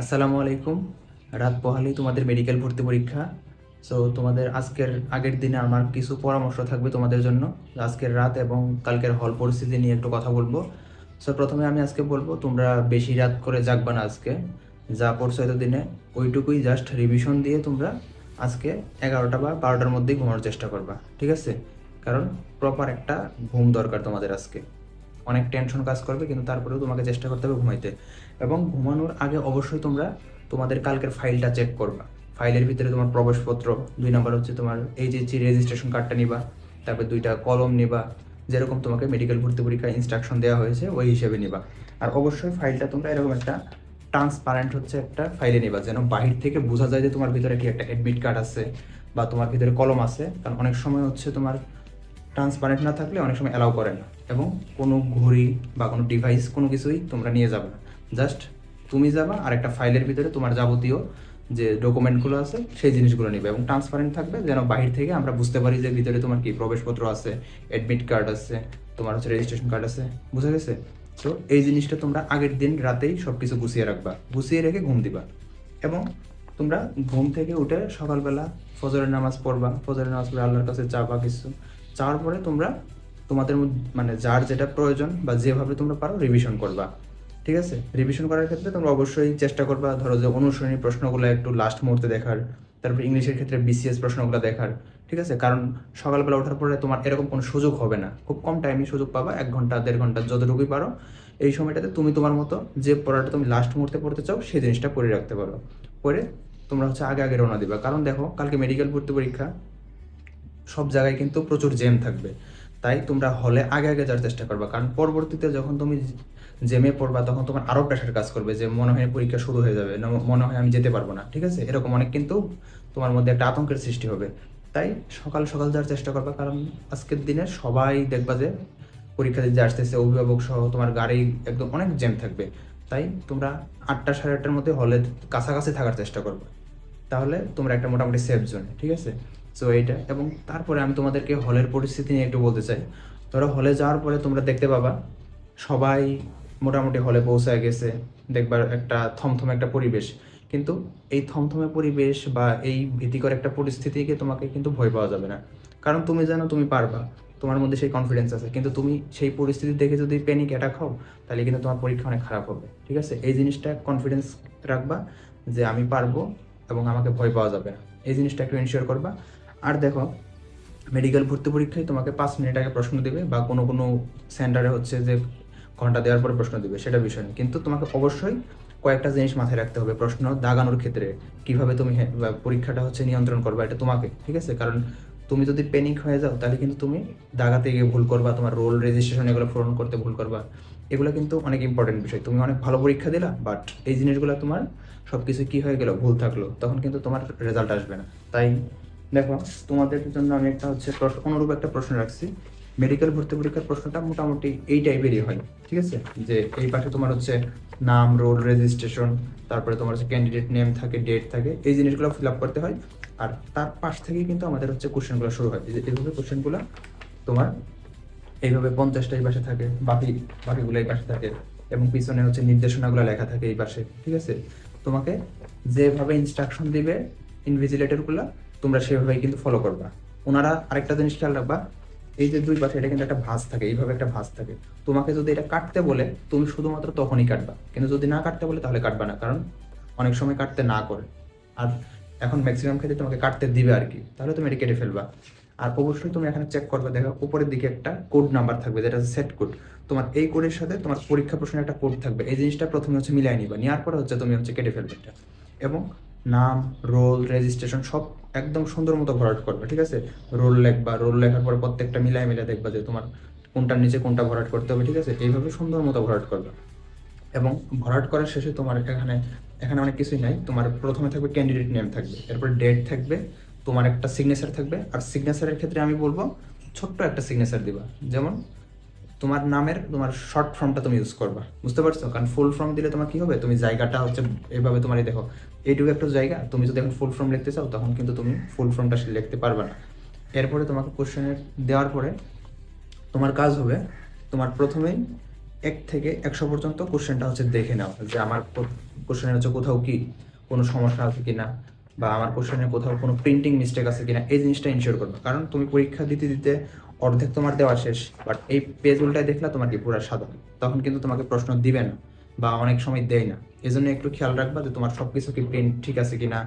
আসসালামু আলাইকুম। রাত পোহালেই তোমাদের মেডিকেল ভর্তি পরীক্ষা। সো তোমাদের আজকের আগের দিনে আমার কিছু পরামর্শ থাকবে তোমাদের জন্য। আজকের রাত এবং কালকের হল পরিস্থিতি নিয়ে একটু কথা বলবো। সো প্রথমে আমি আজকে বলবো, তোমরা বেশি রাত করে জাগবা না। আজকে যা পড়ছো এতদিনে ওইটুকুই জাস্ট রিভিশন দিয়ে তোমরা আজকে 11টা বা 12টার মধ্যেই ঘুমানোর চেষ্টা করবা, ঠিক আছে? কারণ প্রপার একটা ঘুম দরকার তোমাদের আজকে। অনেক টেনশন কাজ করবে, কিন্তু তারপরেও তোমাকে চেষ্টা করতে হবে ঘুমাইতে। এবং ঘুমানোর আগে অবশ্যই তোমরা তোমাদের কালকের ফাইলটা চেক করবা। ফাইলের ভিতরে তোমার প্রবেশপত্র, 2 নাম্বার হচ্ছে তোমার এইচএসসি রেজিস্ট্রেশন কার্ডটা নিবা, তারপর 2টা কলম নিবা, যেরকম তোমাকে মেডিকেল ভর্তি পরীক্ষায় ইনস্ট্রাকশন দেওয়া হয়েছে ওই হিসেবে নিবা। আর অবশ্যই ফাইলটা তোমরা এরকম একটা ট্রান্সপারেন্ট হচ্ছে একটা ফাইলে নিবা, যেন বাহির থেকে বোঝা যায় যে তোমার ভিতরে কি একটা অ্যাডমিট কার্ড আছে বা তোমার ভিতরে কলম আছে। কারণ অনেক সময় হচ্ছে তোমার ট্রান্সপারেন্ট না থাকলে অনেক সময় অ্যালাউ করে না। এবং কোনো ঘড়ি বা কোনো ডিভাইস কোনো কিছুই তোমরা নিয়ে যাবে না। জাস্ট তুমি যাবা আর একটা ফাইলের ভিতরে তোমার যাবতীয় যে ডকুমেন্টগুলো আছে সেই জিনিসগুলো নিবে, এবং ট্রান্সপারেন্ট থাকবে যেন বাহির থেকে আমরা বুঝতে পারি যে ভিতরে তোমার কি প্রবেশপত্র আছে, অ্যাডমিট কার্ড আছে, তোমার হচ্ছে রেজিস্ট্রেশন কার্ড আছে। বুঝা গেছে? তো এই জিনিসটা তোমরা আগের দিন রাতেই সব কিছু গুছিয়ে রাখবা, গুছিয়ে রেখে ঘুম দিবা। এবং তোমরা ঘুম থেকে উঠে সকালবেলা ফজরের নামাজ পড়বা, ফজরের নামাজ পড়ে আল্লাহর কাছে চাবা কিছু, চাওয়ার পরে তোমরা তোমাদের মানে যার যেটা প্রয়োজন বা যেভাবে তোমরা পারো রিভিশন করবা, ঠিক আছে? রিভিশন করার ক্ষেত্রে তোমরা অবশ্যই চেষ্টা করবা, ধরো যে অনুসরণী প্রশ্নগুলো একটু লাস্ট মুহূর্তে দেখার, তারপর ইংলিশের ক্ষেত্রে বিসিএস প্রশ্নগুলো দেখার, ঠিক আছে? কারণ সকালবেলা ওঠার পরে তোমার এরকম কোনো সুযোগ হবে না, খুব কম টাইমই সুযোগ পাবা, 1 ঘন্টা 1.5 ঘন্টা যতটুকুই পারো। এই সময়টাতে তুমি তোমার মতো যে পড়াটা তুমি লাস্ট মুহূর্তে পড়তে চাও সেই জিনিসটা পড়ে রাখতে পারো। পরে তোমরা হচ্ছে আগে আগে রওনা দিবা, কারণ দেখো কালকে মেডিকেল ভর্তি পরীক্ষা, সব জায়গায় কিন্তু প্রচুর জ্যাম থাকবে। তাই তোমরা হলে আগে আগে যাওয়ার চেষ্টা করবা, কারণ পরবর্তীতে যখন তুমি জ্যামে পড়বা তখন তোমার আরও প্রেশার কাজ করবে, যে মনে হয় পরীক্ষা শুরু হয়ে যাবে না, মনে হয় আমি যেতে পারবো না, ঠিক আছে? এরকম অনেক কিন্তু তোমার মধ্যে একটা আতঙ্কের সৃষ্টি হবে। তাই সকাল সকাল যাওয়ার চেষ্টা করবা, কারণ আজকের দিনে সবাই দেখবা যে পরীক্ষা দিতে আসতেছে, অভিভাবক সহ তোমার গাড়ি একদম অনেক জ্যাম থাকবে। তাই তোমরা 8টা 8:30টার মধ্যে হলের কাছাকাছি থাকার চেষ্টা করবে, তাহলে তোমরা একটা মোটামুটি সেফ জোনে, ঠিক আছে? সো এইটা। এবং তারপরে আমি তোমাদেরকে হলের পরিস্থিতি নিয়ে একটু বলতে চাই। ধরো হলে যাওয়ার পরে তোমরা দেখতে পাবা সবাই মোটামুটি হলে পৌঁছায় গেছে, দেখবার একটা থমথমে একটা পরিবেশ। কিন্তু এই থমথমে পরিবেশ বা এই ভীতিকর একটা পরিস্থিতিকে তোমাকে কিন্তু ভয় পাওয়া যাবে না, কারণ তুমি জানো তুমি পারবা, তোমার মধ্যে সেই কনফিডেন্স আছে। কিন্তু তুমি সেই পরিস্থিতি দেখে যদি প্যানিক অ্যাটাক হও, তাহলে কিন্তু তোমার পরীক্ষা অনেক খারাপ হবে, ঠিক আছে? এই জিনিসটা কনফিডেন্স রাখবা যে আমি পারবো এবং আমাকে ভয় পাওয়া যাবে না, এই জিনিসটা একটু এনশিওর করবা। আর দেখো, মেডিকেল ভর্তি পরীক্ষায় তোমাকে 5 মিনিট আগে প্রশ্ন দেবে, বা কোনো কোনো সেন্টারে হচ্ছে যে ঘন্টা দেওয়ার পরে প্রশ্ন দেবে, সেটা বিষয় না। কিন্তু তোমাকে অবশ্যই কয়েকটা জিনিস মাথায় রাখতে হবে প্রশ্ন দাগানোর ক্ষেত্রে। কিভাবে তুমি বা পরীক্ষাটা হচ্ছে নিয়ন্ত্রণ করবা, এটা তোমাকে, ঠিক আছে? কারণ তুমি যদি প্যানিক হয়ে যাও তাহলে কিন্তু তুমি দাগাতে গিয়ে ভুল করবা, তোমার রোল রেজিস্ট্রেশন এগুলো পূরণ করতে ভুল করবা। এগুলো কিন্তু অনেক ইম্পর্টেন্ট বিষয়। তুমি অনেক ভালো পরীক্ষা দিলা, বাট এই জিনিসগুলো তোমার সব কিছু কী হয়ে গেলো, ভুল থাকলো, তখন কিন্তু তোমার রেজাল্ট আসবে না। তাই দেখো, তোমাদের জন্য আমি একটা হচ্ছে অনুরূপ একটা প্রশ্ন রাখছি। মেডিকেল ভর্তি পরীক্ষার প্রশ্নটা মোটামুটি এই টাইপেরই হয়, ঠিক আছে? যে এই পাশে তোমার হচ্ছে নাম, রোল, রেজিস্ট্রেশন, তারপরে তোমার হচ্ছে ক্যান্ডিডেট নেম থাকে, ডেট থাকে, এই জিনিসগুলো ফিল আপ করতে হয়। আর তার পাশ থেকেই কিন্তু আমাদের হচ্ছে কোশ্চেনগুলো শুরু হয়, যে এইভাবে কোশ্চেনগুলো তোমার এইভাবে 50টা এই পাশে থাকে, বাকিগুলো এই পাশে থাকে, এবং পিছনে হচ্ছে নির্দেশনাগুলো লেখা থাকে এই পাশে, ঠিক আছে? তোমাকে যেভাবে ইনস্ট্রাকশন দিবে ইনভিজিলেটরগুলো, তোমরা সেভাবেই কিন্তু ফলো করবা। ওনারা আরেকটা জিনিস খেয়াল রাখবা, এই যে 2 পাশে এটা কিন্তু একটা ভাঁজ থাকে, এইভাবে একটা ভাঁজ থাকে। তোমাকে যদি এটা কাটতে বলে তুমি শুধুমাত্র তখনই কাটবা, কিন্তু যদি না কাটতে বলে তাহলে কাটবা না, কারণ অনেক সময় কাটতে না করে। আর এখন ম্যাক্সিমাম ক্ষেত্রে তোমাকে কাটতে দিবে আর কি, তাহলে তুমি এটা কেটে ফেলবা। আর অবশ্যই তুমি এখানে চেক করবে, দেখো উপরের দিকে একটা কোড নাম্বার থাকবে, যেটা সেট কোড। তোমার এই কোডের সাথে তোমার পরীক্ষা প্রশ্নের একটা কোড থাকবে, এই জিনিসটা প্রথমে হচ্ছে মিলাই নিবা, নেওয়ার পরে হচ্ছে তুমি হচ্ছে কেটে ফেলবে এটা। এবং নাম, রোল, রেজিস্ট্রেশন সব একদম সুন্দর মতো ভরাট করবে, ঠিক আছে? রোল লেখবা, রোল লেখার পরে প্রত্যেকটা মিলাই মিলাই দেখবা যে তোমার কোনটার নিচে কোনটা ভরাট করতে হবে, ঠিক আছে? এইভাবে সুন্দর মতো ভরাট করবে। এবং ভরাট করার শেষে তোমার এখানে এখানে অনেক কিছুই নাই, তোমার প্রথমে থাকবে ক্যান্ডিডেট নেম থাকবে, এরপর ডেট থাকবে, তোমার একটা সিগনেচার থাকবে। আর সিগনেচারের ক্ষেত্রে আমি বলবো ছোট্ট একটা সিগনেচার দিবা, যেমন তোমার নামের তোমার শর্ট ফর্মটা তুমি ইউজ করবা, বুঝতে পারছো? কারণ ফুল ফর্ম দিলে তোমার কি হবে, তুমি জায়গাটা হচ্ছে এইভাবে তোমার এই দেখো এইটুকু একটা জায়গা, তুমি যদি এখন ফুল ফর্ম লিখতে চাও তখন কিন্তু তুমি ফুল ফর্মটা লিখতে পারবে না। এরপরে তোমাকে কোশ্চেনের দেওয়ার পরে তোমার কাজ হবে, তোমার প্রথমেই 1 থেকে 100 পর্যন্ত কোশ্চেনটা হচ্ছে দেখে নাও যে আমার কোশ্চেনের হচ্ছে কোথাও কি কোনো সমস্যা আছে কিনা, বা আমার কোশ্চেনের কোথাও কোনো প্রিন্টিং মিস্টেক আছে কিনা, এই জিনিসটা ইনশিওর করবে। কারণ তুমি পরীক্ষা দিতে দিতে অর্ধেক তোমার দেওয়া শেষ, বাট এই পেজ উল্টায় দেখলে তোমার কি পুরো সাদা, তখন কিন্তু তোমাকে প্রশ্ন দিবে না বা অনেক সময় দেয় না। এই জন্য একটু খেয়াল রাখবা যে তোমার সব কিছু কি প্রিন্ট ঠিক আছে কিনা,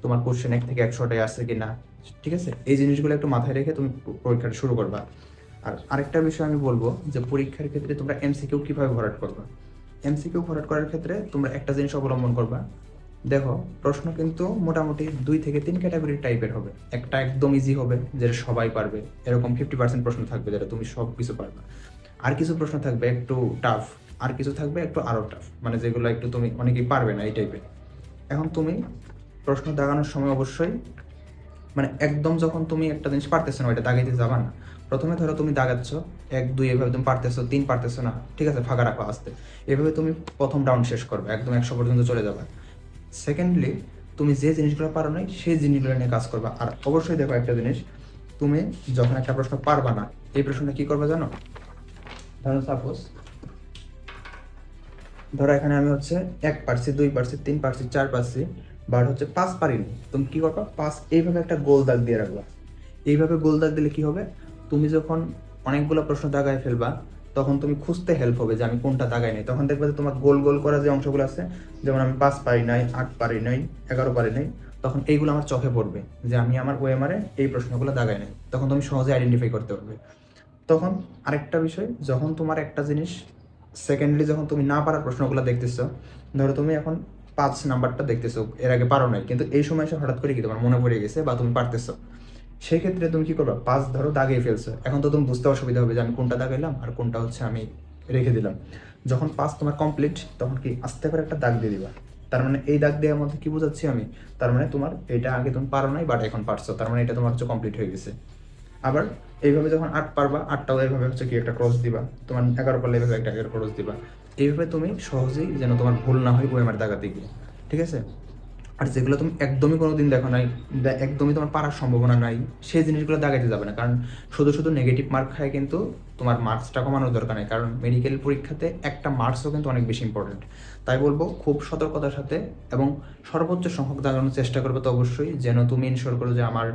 তোমার কোশ্চেন 1 থেকে 100টায় আসছে কিনা, ঠিক আছে? এই জিনিসগুলো একটু মাথায় রেখে তুমি পরীক্ষাটা শুরু করবা। আর আরেকটা বিষয় আমি বলবো যে পরীক্ষার ক্ষেত্রে তোমরা এমসিকিউ কিভাবে ভরাট করবা। এমসিকিউ ভরাট করার ক্ষেত্রে তোমরা একটা জিনিস অবলম্বন করবা। দেখো, প্রশ্ন কিন্তু মোটামুটি 2 থেকে 3 ক্যাটাগরির টাইপের হবে। একটা একদম ইজি হবে, যেটা সবাই পারবে, এরকম 50% প্রশ্ন থাকবে যেটা তুমি সব কিছু পারবে। আর কিছু প্রশ্ন থাকবে একটু টাফ, আর কিছু থাকবে একটু আরও টাফ, মানে যেগুলো একটু তুমি অনেকেই পারবে না এই টাইপের। এখন তুমি প্রশ্ন দাগানোর সময় অবশ্যই মানে একদম যখন তুমি একটা জিনিস পারতেছো না ওইটা দাগাইতে যাবা না। প্রথমে ধরো তুমি দাগাচ্ছ 1 2 এভাবে তুমি পারতেছো, 3 পারতেছো না, ঠিক আছে, ফাঁকা রাখো আস্তে, এভাবে তুমি প্রথম রাউন্ড শেষ করবে, একদম 100 পর্যন্ত চলে যাবে। সেকেন্ডলি, তুমি যে জিনিসগুলো পারো নাই সেই জিনিসগুলো নিয়ে কাজ করবা। আর অবশ্যই দেখো একটা জিনিস, তুমি যখন একটা প্রশ্ন পারবা না, এই প্রশ্নটা কি করবে জানো? ধরো সাপোজ, ধরো এখানে আমি হচ্ছে 1 পারছি, 2 পারছি, 3 পারছি, 4 পারছি, বাট হচ্ছে 5 পারিনি। তুমি কি করবা? 5 এইভাবে একটা গোল দাগ দিয়ে রাখবা। এইভাবে গোল দাগ দিলে কি হবে, তুমি যখন অনেকগুলো প্রশ্ন দাগায় ফেলবা তখন তুমি খুঁজতে হেল্প হবে যে আমি কোনটা দাগাই নাই। তখন দেখবে যে তোমার গোল গোল করা যে অংশগুলো আছে, যেমন আমি 5 পারি নাই, 8 পারি নাই, 11 পারি নাই, তখন এইগুলো আমার চোখে পড়বে যে আমি আমার ওএমআরে এই প্রশ্নগুলো দাগাই নাই। তখন তুমি সহজে আইডেন্টিফাই করতে পারবে। তখন আরেকটা বিষয়, যখন তোমার একটা জিনিস সেকেন্ডলি যখন তুমি না পারার প্রশ্নগুলো দেখতেছো, ধরো তুমি এখন 5 নাম্বারটা দেখতেছো, এর আগে পারো নাই, কিন্তু এই সময় এসে হঠাৎ করে কি তোমার মনে পড়ে গেছে বা তুমি পারতেছো, সেই ক্ষেত্রে তুমি কি করবা? 5 ধরো দাগিয়ে ফেলছো, এখন তো তুমি বুঝতে অসুবিধা হবে যে আমি কোনটা দাগাইলাম আর কোনটা হচ্ছে আমি রেখে দিলাম। যখন 5 তোমার কমপ্লিট, তখন কি আস্তে করে একটা দাগ দিয়ে দিবা। তার মানে এই দাগ দেওয়ার মধ্যে কি বোঝাচ্ছি আমি? তার মানে তোমার এটা আগে তুমি পারো নাই, বাট এখন পারছো, তার মানে এটা তোমার হচ্ছে কমপ্লিট হয়ে গেছে। আবার এইভাবে যখন 8 পারবা, 8টাও এইভাবে হচ্ছে কি একটা ক্রস দিবা, তোমার 11 পারলে এইভাবে একটা ক্রস দিবা। এইভাবে তুমি সহজেই যেন তোমার ভুল না হয় ওএমআর দাগাতে গিয়ে, ঠিক আছে? আর যেগুলো তুমি একদমই কোনো দিন দেখো নাই, একদমই তোমার পারার সম্ভাবনা নাই, সেই জিনিসগুলো দাগাইতে যাবে না। কারণ শুধু শুধু নেগেটিভ মার্ক খায় কিন্তু তোমার মার্কসটা কমানোর দরকার নেই। কারণ মেডিকেল পরীক্ষাতে একটা মার্কসও কিন্তু অনেক বেশি ইম্পর্টেন্ট। তাই বলবো খুব সতর্কতার সাথে এবং সর্বোচ্চ সংখ্যক দাগানোর চেষ্টা করবে। তো অবশ্যই যেন তুমি ইনশিওর করো যে আমার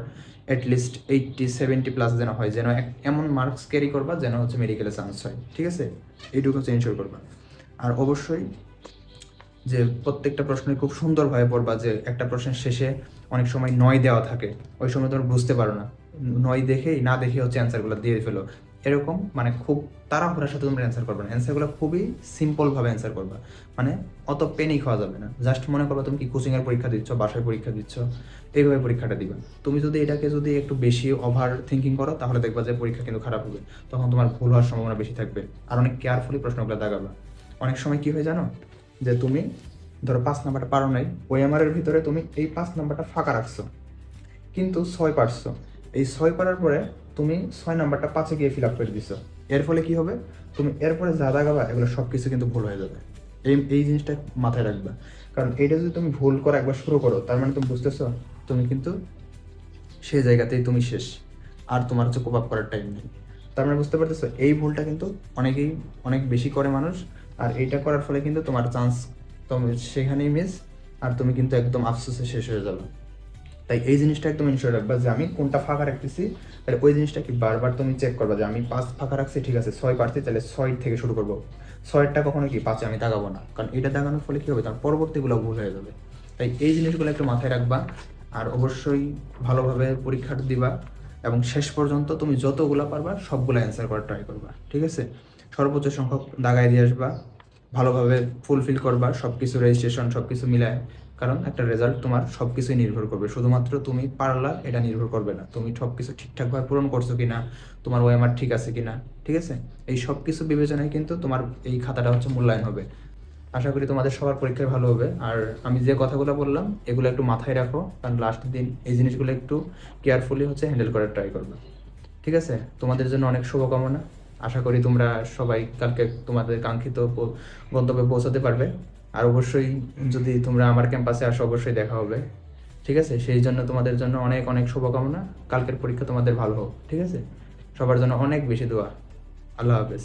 অ্যাটলিস্ট 80 70+ যেন হয়, যেন এমন মার্কস ক্যারি করবা যেন হচ্ছে মেডিকেলে চান্স হয়, ঠিক আছে? এইটুকু হচ্ছে ইনশিওর করবা। আর অবশ্যই যে প্রত্যেকটা প্রশ্নে খুব সুন্দরভাবে পড়বা। যে একটা প্রশ্নের শেষে অনেক সময় 9 দেওয়া থাকে, ওই সময় তোমরা বুঝতে পারো না, 9 দেখেই না দেখে হচ্ছে অ্যান্সারগুলো দিয়ে ফেলো। এরকম মানে খুব তাড়াহুড়ার সাথে তোমরা অ্যান্সার করবে না, অ্যান্সারগুলো খুবই সিম্পলভাবে অ্যান্সার করবা। মানে অত পেনই খাওয়া যাবে না। জাস্ট মনে করবা তুমি কি কোচিংয়ের পরীক্ষা দিচ্ছ, বাসায় পরীক্ষা দিচ্ছ, এইভাবে পরীক্ষাটা দিবা। তুমি যদি এটাকে যদি একটু বেশি ওভার থিঙ্কিং করো, তাহলে দেখবা যে পরীক্ষা কিন্তু খারাপ হবে, তখন তোমার ভুল হওয়ার সম্ভাবনা বেশি থাকবে। আর অনেক কেয়ারফুলি প্রশ্নগুলো দাগাবা। অনেক সময় কি হয় জানো, যে তুমি ধরো 5 নাম্বারটা পারো নাই, ওএমআরের ভিতরে তুমি এই 5 নাম্বারটা ফাঁকা রাখছো, কিন্তু 6 পারছো। এই 6 পারার পরে তুমি 6 নাম্বারটা 5-এ গিয়ে ফিল আপ করে দিছো। এর ফলে কি হবে, তুমি এরপরে যা দাগাবা এগুলো সব কিছু কিন্তু ভুল হয়ে যাবে। এই জিনিসটা মাথায় রাখবা। কারণ এইটা যদি তুমি ভুল করা একবার শুরু করো, তার মানে তুমি বুঝতেছো তুমি কিন্তু সেই জায়গাতেই তুমি শেষ, আর তোমার হচ্ছে কোপ আপ করার টাইম নেই। তার মানে বুঝতে পারতেছো এই ভুলটা কিন্তু অনেকেই অনেক বেশি করে মানুষ। আর এইটা করার ফলে কিন্তু তোমার চান্স তুমি সেখানেই মিস, আর তুমি কিন্তু একদম আফসোসে শেষ হয়ে যাবে। তাই এই জিনিসটা একদম ইনশিওর রাখবা যে আমি কোনটা ফাঁকা রাখতেছি। তাহলে ওই জিনিসটা কি বারবার তুমি চেক করবা যে আমি 5 ফাঁকা রাখছি, ঠিক আছে, 6 পারছি, তাহলে 6 থেকে শুরু করবো। 6টা কখনো কি 5-এ আমি দাগাবো না, কারণ এটা দাগানোর ফলে কি হবে, তার পরবর্তীগুলো ভুল হয়ে যাবে। তাই এই জিনিসগুলো একটু মাথায় রাখবা। আর অবশ্যই ভালোভাবে পরীক্ষাটা দিবা এবং শেষ পর্যন্ত তুমি যতগুলো পারবা সবগুলো অ্যান্সার করার ট্রাই করবা, ঠিক আছে? সর্বোচ্চ সংখ্যক দাগায় দিয়ে আসবা, ভালোভাবে ফুলফিল করবা সব কিছু, রেজিস্ট্রেশন সব কিছু মিলায়। কারণ একটা রেজাল্ট তোমার সব কিছুই নির্ভর করবে, শুধুমাত্র তুমি পারলা এটা নির্ভর করবে না, তুমি সব কিছু ঠিকঠাকভাবে পূরণ করছো কিনা, তোমার ওএমআর ঠিক আছে কিনা, ঠিক আছে? এই সব কিছু বিবেচনায় কিন্তু তোমার এই খাতাটা হচ্ছে মূল্যায়ন হবে। আশা করি তোমাদের সবার পরীক্ষায় ভালো হবে। আর আমি যে কথাগুলো বললাম এগুলো একটু মাথায় রাখো, কারণ লাস্ট দিন এই জিনিসগুলো একটু কেয়ারফুলি হচ্ছে হ্যান্ডেল করার ট্রাই করবে, ঠিক আছে? তোমাদের জন্য অনেক শুভকামনা। আশা করি তোমরা সবাই কালকে তোমাদের কাঙ্ক্ষিত গন্তব্যে পৌঁছাতে পারবে। আর অবশ্যই যদি তোমরা আমার ক্যাম্পাসে আসো অবশ্যই দেখা হবে, ঠিক আছে? সেই জন্য তোমাদের জন্য অনেক অনেক শুভকামনা। কালকের পরীক্ষা তোমাদের ভালো হোক, ঠিক আছে? সবার জন্য অনেক বেশি দোয়া। আল্লাহ হাফেজ।